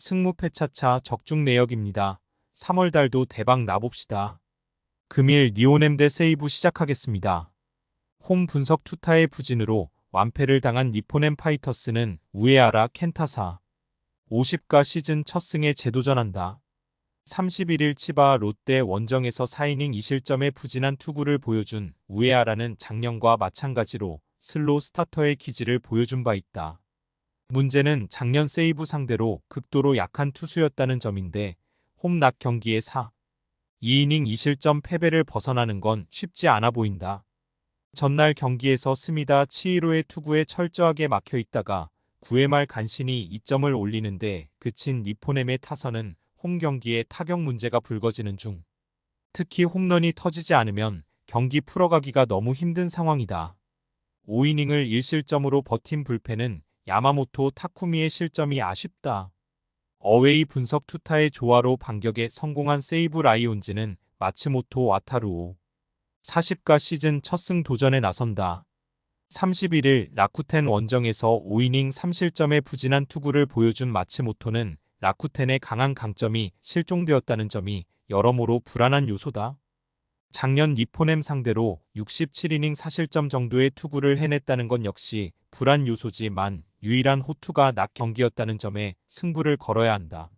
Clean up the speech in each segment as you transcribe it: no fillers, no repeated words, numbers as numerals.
승무패 차차 적중 내역입니다. 3월달도 대박 나봅시다. 금일 니오넴 대 세이부 시작하겠습니다. 홈 분석 투타의 부진으로 완패를 당한 니포넴 파이터스는 우에하라 켄타사 50가 시즌 첫 승에 재도전한다. 31일 치바 롯데 원정에서 4이닝 2실점의 부진한 투구를 보여준 우에하라는 작년과 마찬가지로 슬로우 스타터의 기질을 보여준 바 있다. 문제는 작년 세이브 상대로 극도로 약한 투수였다는 점인데 홈낮 경기에 2이닝 2실점 패배를 벗어나는 건 쉽지 않아 보인다. 전날 경기에서 스미다 치히로의 투구에 철저하게 막혀 있다가 9회 말 간신히 2점을 올리는데 그친 니포넴의 타선은 홈 경기에 타격 문제가 불거지는 중. 특히 홈런이 터지지 않으면 경기 풀어가기가 너무 힘든 상황이다. 5이닝을 1실점으로 버틴 불펜은 야마모토 타쿠미의 실점이 아쉽다. 어웨이 분석 투타의 조화로 반격에 성공한 세이브 라이온즈는 마츠모토 와타루오 40가 시즌 첫 승 도전에 나선다. 31일 라쿠텐 원정에서 5이닝 3실점의 부진한 투구를 보여준 마츠모토는 라쿠텐의 강한 강점이 실종되었다는 점이 여러모로 불안한 요소다. 작년 니포넴 상대로 67이닝 4실점 정도의 투구를 해냈다는 건 역시 불안 요소지만 유일한 호투가 낮 경기였다는 점에 승부를 걸어야 한다.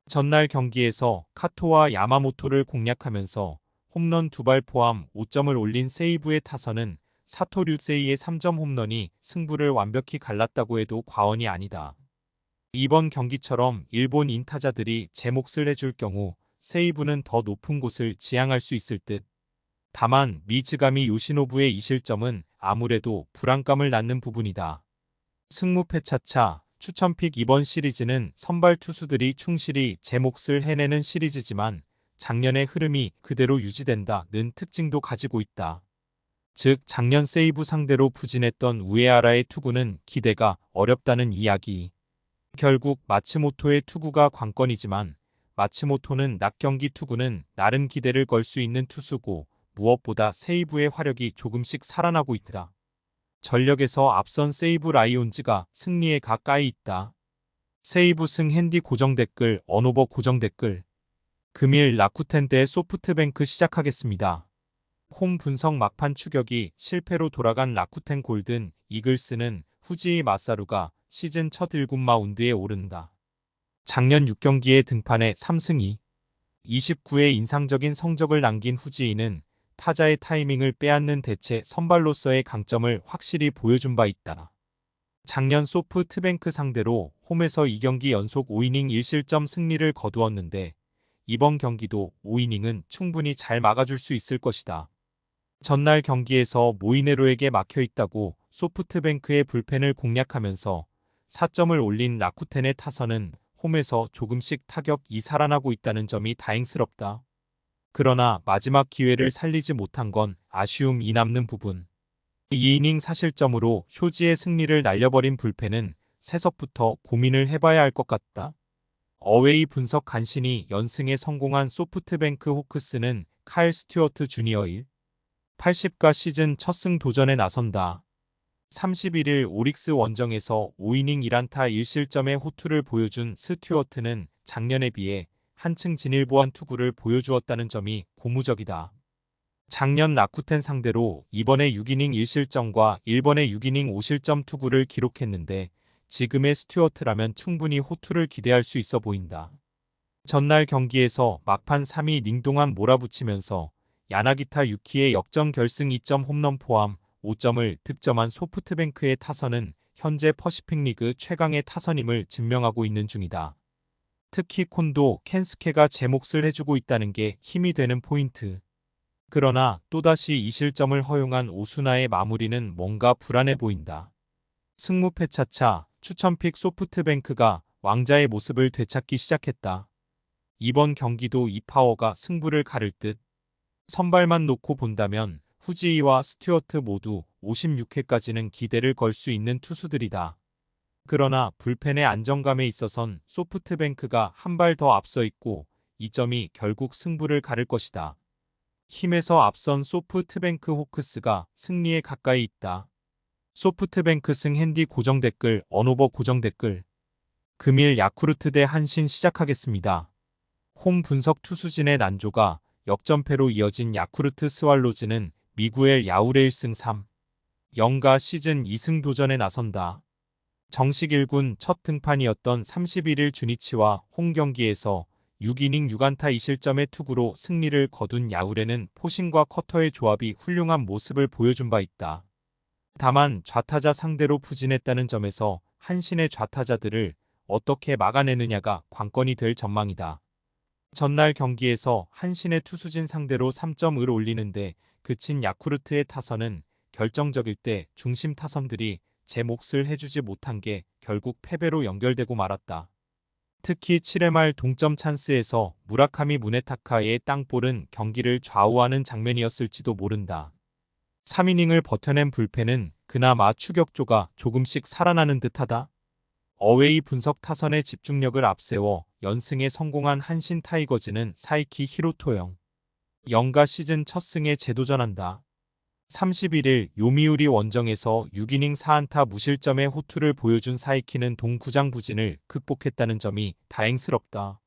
전날 경기에서 카토와 야마모토를 공략하면서 홈런 2발 포함 5점을 올린 세이브의 타선은 사토 류세이의 3점 홈런이 승부를 완벽히 갈랐다고 해도 과언이 아니다. 이번 경기처럼 일본 인타자들이 제 몫을 해줄 경우 세이브는 더 높은 곳을 지향할 수 있을 듯. 다만 미즈가미 요시노부의 2실점은 아무래도 불안감을 낳는 부분이다. 승무패 차차 추천픽 이번 시리즈는 선발 투수들이 충실히 제 몫을 해내는 시리즈지만 작년의 흐름이 그대로 유지된다는 특징도 가지고 있다. 즉 작년 세이브 상대로 부진했던 우에하라의 투구는 기대가 어렵다는 이야기. 결국 마츠모토의 투구가 관건이지만 마츠모토는 낮 경기 투구는 나른 기대를 걸 수 있는 투수고 무엇보다 세이브의 화력이 조금씩 살아나고 있다. 전력에서 앞선 세이브 라이온즈가 승리에 가까이 있다. 세이브 승 핸디 고정 댓글 언오버 고정 댓글 금일 라쿠텐 대 소프트뱅크 시작하겠습니다. 홈 분석 막판 추격이 실패로 돌아간 라쿠텐 골든 이글스는 후지이 마사루가 시즌 첫 1군 마운드에 오른다. 작년 6경기에 등판해 3승 2, 29의 인상적인 성적을 남긴 후지이는 타자의 타이밍을 빼앗는 대체 선발로서의 강점을 확실히 보여준 바 있다. 작년 소프트뱅크 상대로 홈에서 2경기 연속 5이닝 1실점 승리를 거두었는데 이번 경기도 5이닝은 충분히 잘 막아줄 수 있을 것이다. 전날 경기에서 모이네로에게 막혀있다고 소프트뱅크의 불펜을 공략하면서 4점을 올린 라쿠텐의 타선은 홈에서 조금씩 타격이 살아나고 있다는 점이 다행스럽다. 그러나 마지막 기회를 살리지 못한 건 아쉬움이 남는 부분. 2이닝 4실점으로 쇼지의 승리를 날려버린 불펜은 새석부터 고민을 해봐야 할 것 같다. 어웨이 분석 간신히 연승에 성공한 소프트뱅크 호크스는 카일 스튜어트 주니어 80가 시즌 첫 승 도전에 나선다. 31일 오릭스 원정에서 5이닝 1안타 1실점의 호투를 보여준 스튜어트는 작년에 비해 한층 진일보한 투구를 보여주었다는 점이 고무적이다. 작년 라쿠텐 상대로 이번에 6이닝 1실점과 1번에 6이닝 5실점 투구를 기록했는데 지금의 스튜어트라면 충분히 호투를 기대할 수 있어 보인다. 전날 경기에서 막판 3이닝 동안 몰아붙이면서 야나기타 유키의 역전 결승 2점 홈런 포함 5점을 득점한 소프트뱅크의 타선은 현재 퍼시픽 리그 최강의 타선임을 증명하고 있는 중이다. 특히 콘도 켄스케가 제 몫을 해주고 있다는 게 힘이 되는 포인트. 그러나 또다시 2실점을 허용한 오수나의 마무리는 뭔가 불안해 보인다. 승무패 차차 추천픽 소프트뱅크가 왕자의 모습을 되찾기 시작했다. 이번 경기도 이 파워가 승부를 가를 듯. 선발만 놓고 본다면 후지이와 스튜어트 모두 56회까지는 기대를 걸 수 있는 투수들이다. 그러나 불펜의 안정감에 있어선 소프트뱅크가 한 발 더 앞서 있고 이 점이 결국 승부를 가를 것이다. 힘에서 앞선 소프트뱅크 호크스가 승리에 가까이 있다. 소프트뱅크 승 핸디 고정 댓글 언오버 고정 댓글 금일 야쿠르트 대 한신 시작하겠습니다. 홈 분석 투수진의 난조가 역전패로 이어진 야쿠르트 스왈로즈는 미구엘 야울의 1승 3, 0가 시즌 2승 도전에 나선다. 정식 1군 첫 등판이었던 31일 주니치와 홈 경기에서 6이닝 6안타 2실점의 투구로 승리를 거둔 야울에는 포심과 커터의 조합이 훌륭한 모습을 보여준 바 있다. 다만 좌타자 상대로 부진했다는 점에서 한신의 좌타자들을 어떻게 막아내느냐가 관건이 될 전망이다. 전날 경기에서 한신의 투수진 상대로 3점을 올리는데 그친 야쿠르트의 타선은 결정적일 때 중심 타선들이 제 몫을 해주지 못한 게 결국 패배로 연결되고 말았다. 특히 7회 말 동점 찬스에서 무라카미 무네타카의 땅볼은 경기를 좌우하는 장면이었을지도 모른다. 3이닝을 버텨낸 불펜은 그나마 추격조가 조금씩 살아나는 듯하다. 어웨이 분석 타선의 집중력을 앞세워 연승에 성공한 한신 타이거즈는 사이키 히로토영 0가 시즌 첫 승에 재도전한다. 31일 요미우리 원정에서 6이닝 4안타 무실점의 호투를 보여준 사이키는 동구장 부진을 극복했다는 점이 다행스럽다.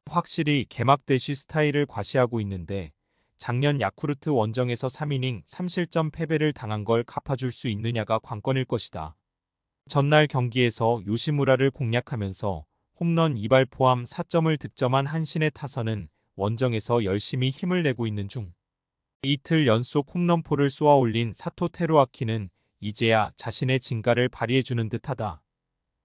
확실히 개막 대시 스타일을 과시하고 있는데 작년 야쿠르트 원정에서 3이닝 3실점 패배를 당한 걸 갚아줄 수 있느냐가 관건일 것이다. 전날 경기에서 요시무라를 공략하면서 홈런 2발 포함 4점을 득점한 한신의 타선은 원정에서 열심히 힘을 내고 있는 중. 이틀 연속 홈런포를 쏘아올린 사토 테루아키는 이제야 자신의 진가를 발휘해주는 듯하다.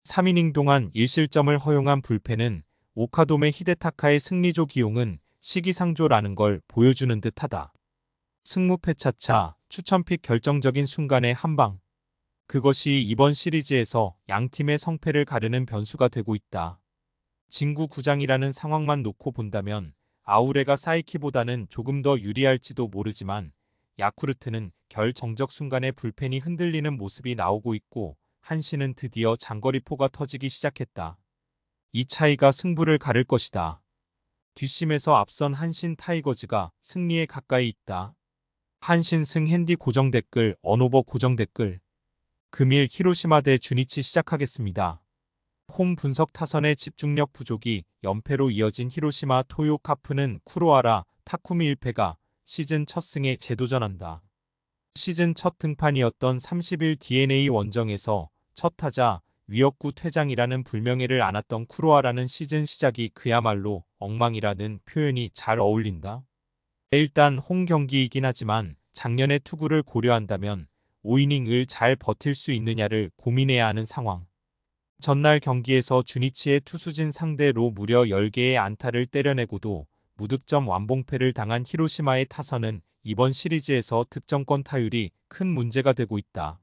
3이닝 동안 1실점을 허용한 불펜은 오카도메 히데타카의 승리조 기용은 시기상조라는 걸 보여주는 듯하다. 승무패차차 추천픽 결정적인 순간의 한방. 그것이 이번 시리즈에서 양팀의 성패를 가르는 변수가 되고 있다. 진구 구장이라는 상황만 놓고 본다면 아우레가 사이키보다는 조금 더 유리할지도 모르지만 야쿠르트는 결정적 순간에 불펜이 흔들리는 모습이 나오고 있고 한신은 드디어 장거리포가 터지기 시작했다. 이 차이가 승부를 가를 것이다. 뒷심에서 앞선 한신 타이거즈가 승리에 가까이 있다. 한신 승 핸디 고정 댓글 언오버 고정 댓글 금일 히로시마 대 주니치 시작하겠습니다. 홈 분석 타선의 집중력 부족이 연패로 이어진 히로시마 토요 카프는 쿠로하라 타쿠미 1패가 시즌 첫 승에 재도전한다. 시즌 첫 등판이었던 30일 DNA 원정에서 첫 타자 위협구 퇴장이라는 불명예를 안았던 쿠로하라는 시즌 시작이 그야말로 엉망이라는 표현이 잘 어울린다. 일단 홈 경기이긴 하지만 작년의 투구를 고려한다면 5이닝을 잘 버틸 수 있느냐를 고민해야 하는 상황. 전날 경기에서 주니치의 투수진 상대로 무려 10개의 안타를 때려내고도 무득점 완봉패를 당한 히로시마의 타선은 이번 시리즈에서 득점권 타율이 큰 문제가 되고 있다.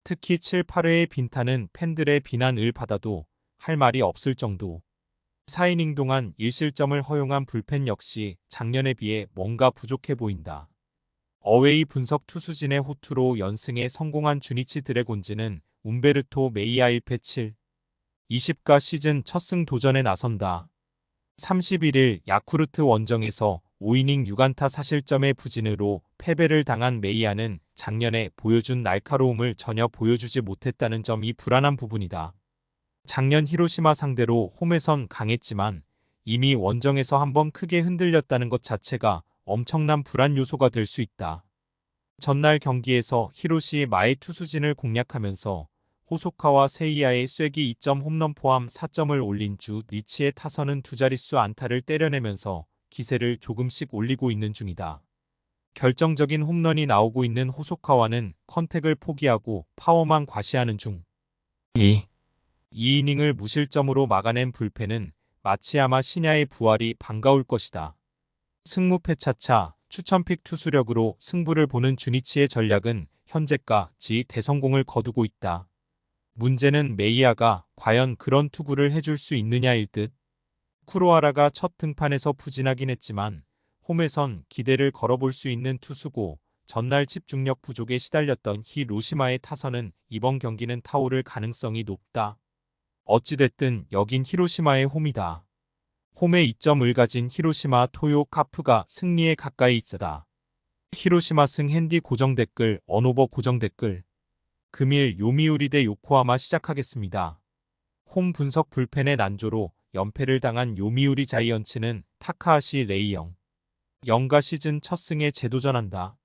특히 7, 8회의 빈타는 팬들의 비난을 받아도 할 말이 없을 정도. 4이닝 동안 1실점을 허용한 불펜 역시 작년에 비해 뭔가 부족해 보인다. 어웨이 분석 투수진의 호투로 연승에 성공한 주니치 드래곤즈는 움베르토 메이아 1패 7, 20가 시즌 첫 승 도전에 나선다. 31일 야쿠르트 원정에서 5이닝 6안타 4실점의 부진으로 패배를 당한 메이아는 작년에 보여준 날카로움을 전혀 보여주지 못했다는 점이 불안한 부분이다. 작년 히로시마 상대로 홈에선 강했지만 이미 원정에서 한번 크게 흔들렸다는 것 자체가 엄청난 불안 요소가 될 수 있다. 전날 경기에서 히로시마의 투수진을 공략하면서 호소카와 세이야의 쐐기 2점 홈런 포함 4점을 올린 주 니치의 타선은 두 자릿수 안타를 때려내면서 기세를 조금씩 올리고 있는 중이다. 결정적인 홈런이 나오고 있는 호소카와는 컨택을 포기하고 파워만 과시하는 중. 2이닝을 무실점으로 막아낸 불펜은 마치야마 시냐의 부활이 반가울 것이다. 승무패차차 추천픽 투수력으로 승부를 보는 주니치의 전략은 현재까지 대성공을 거두고 있다. 문제는 메이아가 과연 그런 투구를 해줄 수 있느냐일 듯. 쿠로하라가 첫 등판에서 부진하긴 했지만 홈에선 기대를 걸어볼 수 있는 투수고 전날 집중력 부족에 시달렸던 히로시마의 타선은 이번 경기는 타오를 가능성이 높다. 어찌됐든 여긴 히로시마의 홈이다. 홈에 2점을 가진 히로시마 토요 카프가 승리에 가까이 있어다. 히로시마 승 핸디 고정 댓글 언오버 고정 댓글 금일 요미우리 대 요코하마 시작하겠습니다. 홈 분석 불펜의 난조로 연패를 당한 요미우리 자이언츠는 타카하시 레이영, 영가 시즌 첫 승에 재도전한다.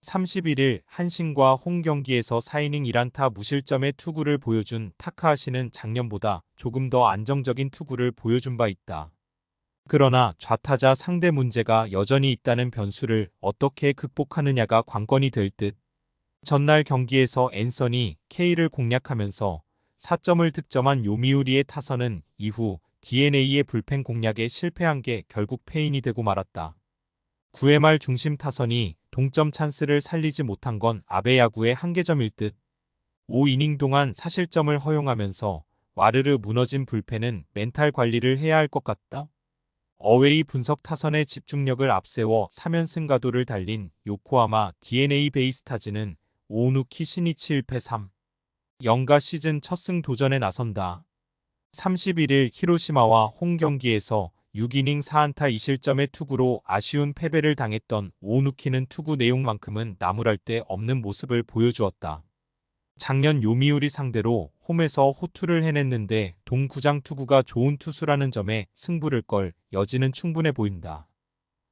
31일 한신과 홈 경기에서 4이닝 1안타 무실점의 투구를 보여준 타카하시는 작년보다 조금 더 안정적인 투구를 보여준 바 있다. 그러나 좌타자 상대 문제가 여전히 있다는 변수를 어떻게 극복하느냐가 관건이 될 듯. 전날 경기에서 앤서니 K를 공략하면서 4점을 득점한 요미우리의 타선은 이후 DeNA의 불펜 공략에 실패한 게 결국 패인이 되고 말았다. 9회 말 중심 타선이 동점 찬스를 살리지 못한 건 아베 야구의 한계점일 듯. 5이닝 동안 사실점을 허용하면서 와르르 무너진 불펜은 멘탈 관리를 해야 할 것 같다. 어웨이 분석 타선의 집중력을 앞세워 3연승 가도를 달린 요코하마 DeNA 베이스타즈는 오누키 시니치 1패 3. 영가 시즌 첫 승 도전에 나선다. 31일 히로시마와 홈 경기에서 6이닝 4안타 2실점의 투구로 아쉬운 패배를 당했던 오누키는 투구 내용만큼은 나무랄 데 없는 모습을 보여주었다. 작년 요미우리 상대로 홈에서 호투를 해냈는데 동구장 투구가 좋은 투수라는 점에 승부를 걸 여지는 충분해 보인다.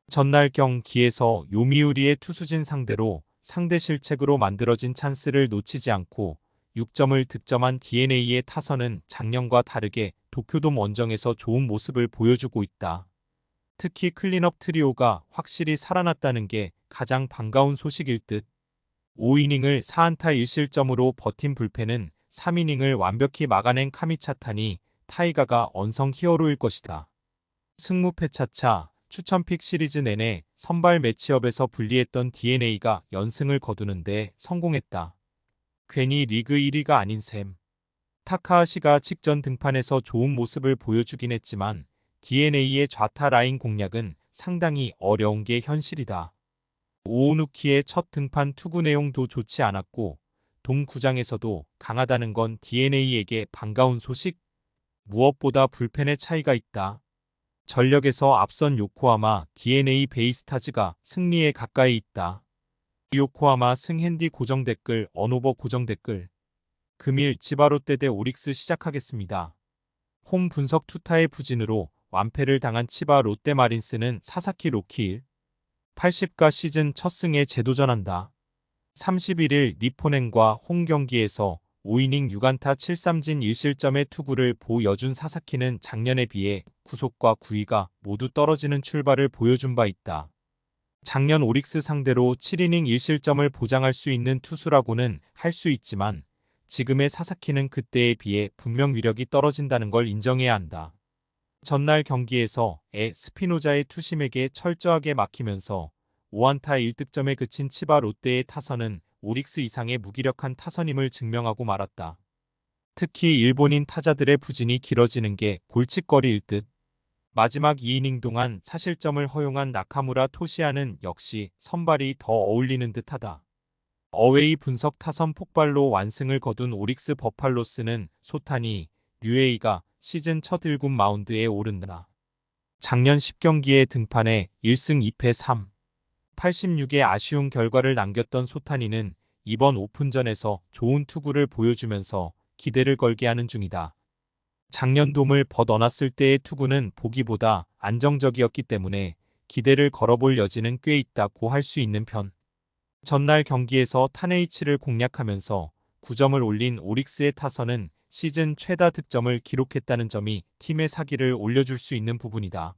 전날 경기에서 요미우리의 투수진 상대로 상대 실책으로 만들어진 찬스를 놓치지 않고 6점을 득점한 DeNA의 타선은 작년과 다르게 도쿄돔 원정에서 좋은 모습을 보여주고 있다. 특히 클린업 트리오가 확실히 살아났다는 게 가장 반가운 소식일 듯. 5이닝을 4안타 1실점으로 버틴 불펜은 3이닝을 완벽히 막아낸 카미차타니 타이가가 언성 히어로일 것이다. 승무패 차차 추천픽 시리즈 내내 선발 매치업에서 불리했던 DeNA가 연승을 거두는데 성공했다. 괜히 리그 1위가 아닌 셈. 타카하시가 직전 등판에서 좋은 모습을 보여주긴 했지만 DeNA의 좌타 라인 공략은 상당히 어려운 게 현실이다. 오우누키의 첫 등판 투구 내용도 좋지 않았고 동구장에서도 강하다는 건 DeNA에게 반가운 소식? 무엇보다 불펜의 차이가 있다. 전력에서 앞선 요코하마 DeNA 베이스타즈가 승리에 가까이 있다. 요코하마 승핸디 고정 댓글 언오버 고정 댓글 금일 치바롯데 대 오릭스 시작하겠습니다. 홈 분석 투타의 부진으로 완패를 당한 치바 롯데마린스는 사사키 로키 80가 시즌 첫 승에 재도전한다. 31일 니포넨과 홈 경기에서 5이닝 6안타 7삼진 1실점의 투구를 보여준 사사키는 작년에 비해 구속과 구위가 모두 떨어지는 출발을 보여준 바 있다. 작년 오릭스 상대로 7이닝 1실점을 보장할 수 있는 투수라고는 할 수 있지만 지금의 사사키는 그때에 비해 분명 위력이 떨어진다는 걸 인정해야 한다. 전날 경기에서 스피노자의 투심에게 철저하게 막히면서 5안타 1득점에 그친 치바 롯데의 타선은 오릭스 이상의 무기력한 타선임을 증명하고 말았다. 특히 일본인 타자들의 부진이 길어지는 게 골칫거리일 듯. 마지막 2이닝 동안 사실점을 허용한 나카무라 토시아는 역시 선발이 더 어울리는 듯하다. 어웨이 분석 타선 폭발로 완승을 거둔 오릭스 버팔로스는 소타니, 류에이가 시즌 첫 1군 마운드에 오른다. 작년 10경기에 등판해 1승 2패 3. 86의 아쉬운 결과를 남겼던 소타니는 이번 오픈전에서 좋은 투구를 보여주면서 기대를 걸게 하는 중이다. 작년 돔을 벗어났을 때의 투구는 보기보다 안정적이었기 때문에 기대를 걸어볼 여지는 꽤 있다고 할 수 있는 편. 전날 경기에서 타네이치를 공략하면서 9점을 올린 오릭스의 타선은 시즌 최다 득점을 기록했다는 점이 팀의 사기를 올려줄 수 있는 부분이다.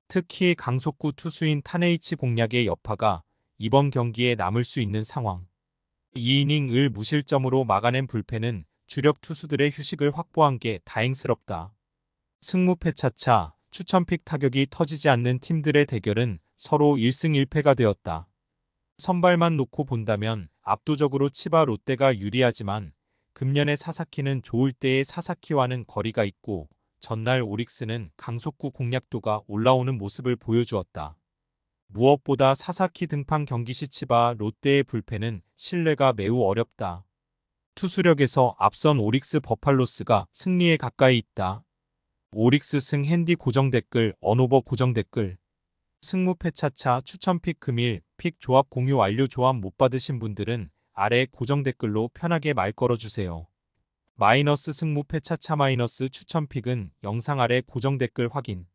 특히 강속구 투수인 타네이치 공략의 여파가 이번 경기에 남을 수 있는 상황. 2이닝을 무실점으로 막아낸 불펜은 주력 투수들의 휴식을 확보한 게 다행스럽다. 승무패 차차 추천픽 타격이 터지지 않는 팀들의 대결은 서로 1승 1패가 되었다. 선발만 놓고 본다면 압도적으로 치바 롯데가 유리하지만 금년의 사사키는 좋을 때의 사사키와는 거리가 있고 전날 오릭스는 강속구 공략도가 올라오는 모습을 보여주었다. 무엇보다 사사키 등판 경기 시 치바 롯데의 불펜은 신뢰가 매우 어렵다. 투수력에서 앞선 오릭스 버팔로스가 승리에 가까이 있다. 오릭스 승 핸디 고정 댓글 언오버 고정 댓글 승무패 차차 추천픽 금일 픽 조합 공유 완료 조합 못 받으신 분들은 아래 고정 댓글로 편하게 말 걸어주세요. 마이너스 승무패 차차 마이너스 추천픽은 영상 아래 고정 댓글 확인.